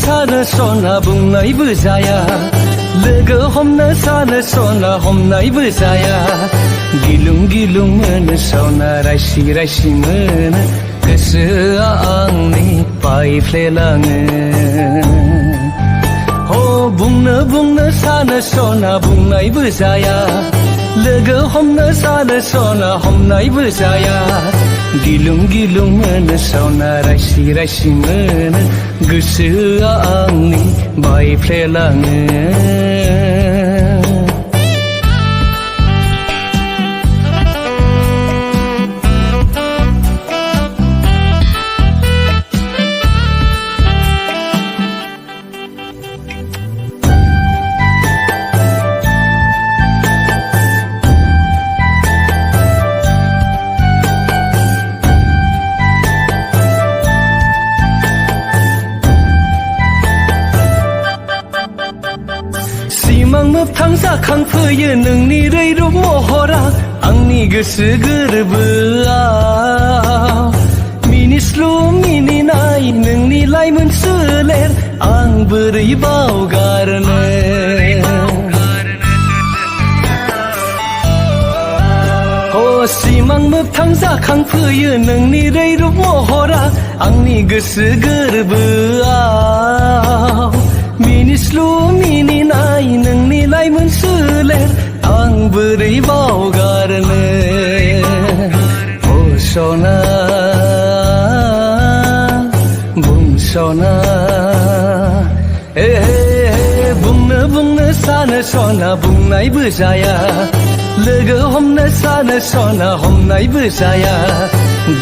सानो सना बुंनायबो जाया लोगो हमनो सानो सना हमनायबो जाया गिलुं गिलुं मोनो सना रायसि रायसि मोनो गोसोआ आंनि बायफ्लेलाङो हो बुंनो सानो सना बुंनायबो जाया लोगो हमनो सानो सना हमनायबो जाया गिलुं गिलुं मोनो सना रायसि रायसि मोनो गोसोआ आंनि बायफ्लेलाङो सिमां मोगथां जाखांफैयो नोंनि रैरुब महरा आंनि गोसो गोरबोआव मिनिस्लु मिनिनाय नोंनि लाइमोन सोलेर आं बोरै बावगारनो हो सिमां मोगथां जाखांफैयो नोंनि रैरुब महरा आंनि गोसो गोरबोआव मिनिस्लु मिनिनाय नोंनि लाइमोन सोलेर आं बोरै बावगारनो ओ सना बुं सना बुंनो सानो सना बुंनायबो जाया लोगो हमनो सानो सना हमनायबो जाया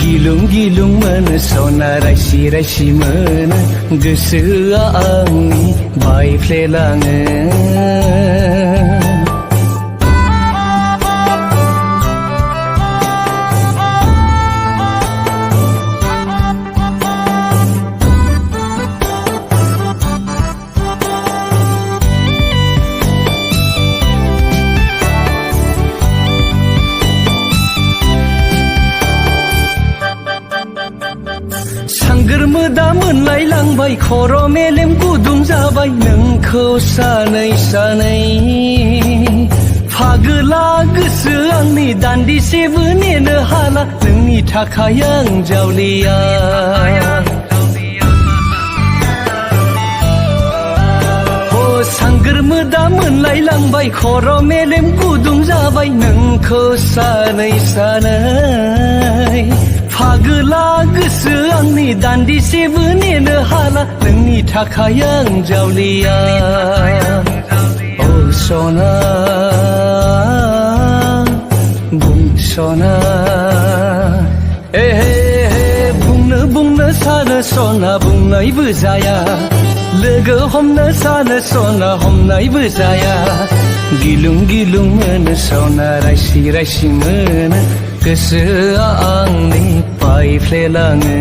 गिलुं गिलुं मोनो सना रायसि रायसि मोनो गोसोआ आंनि बायफ्लेलाङो सांगोर मोदा मोनलायलांबाय खर' मेलेम गुदुं जाबाय नोंखौ सानै सानै फागोला गोसो आंनि दान्दिसेबो नेनो हाला नोंनि थाखाय आं जावलिया हो सांगोर मोदा मोनलायलांबाय खर' मेलेम गुदुं जाबाय नोंखौ सानै सानै फागोला गोसो आंनि दान्दिसेबो नेनो हाला नोंनि थाखाय आं जावलिया ओ सना बुं सना बुंनो सानो सना बुंनायबो जाया लोगो हमनो सानो सना हमनायबो जाया गिलुं गिलुं मोनो सना रायसि रायसि मोनो गोसोआ आंनि बायफ्लेलाङो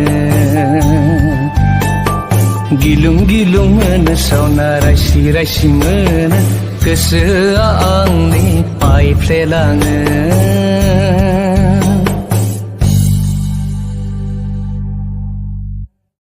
गिलुं गिलुं मोनो सना रायसि रायसि मोनो गोसोआ आंनि बायफ्लेलाङो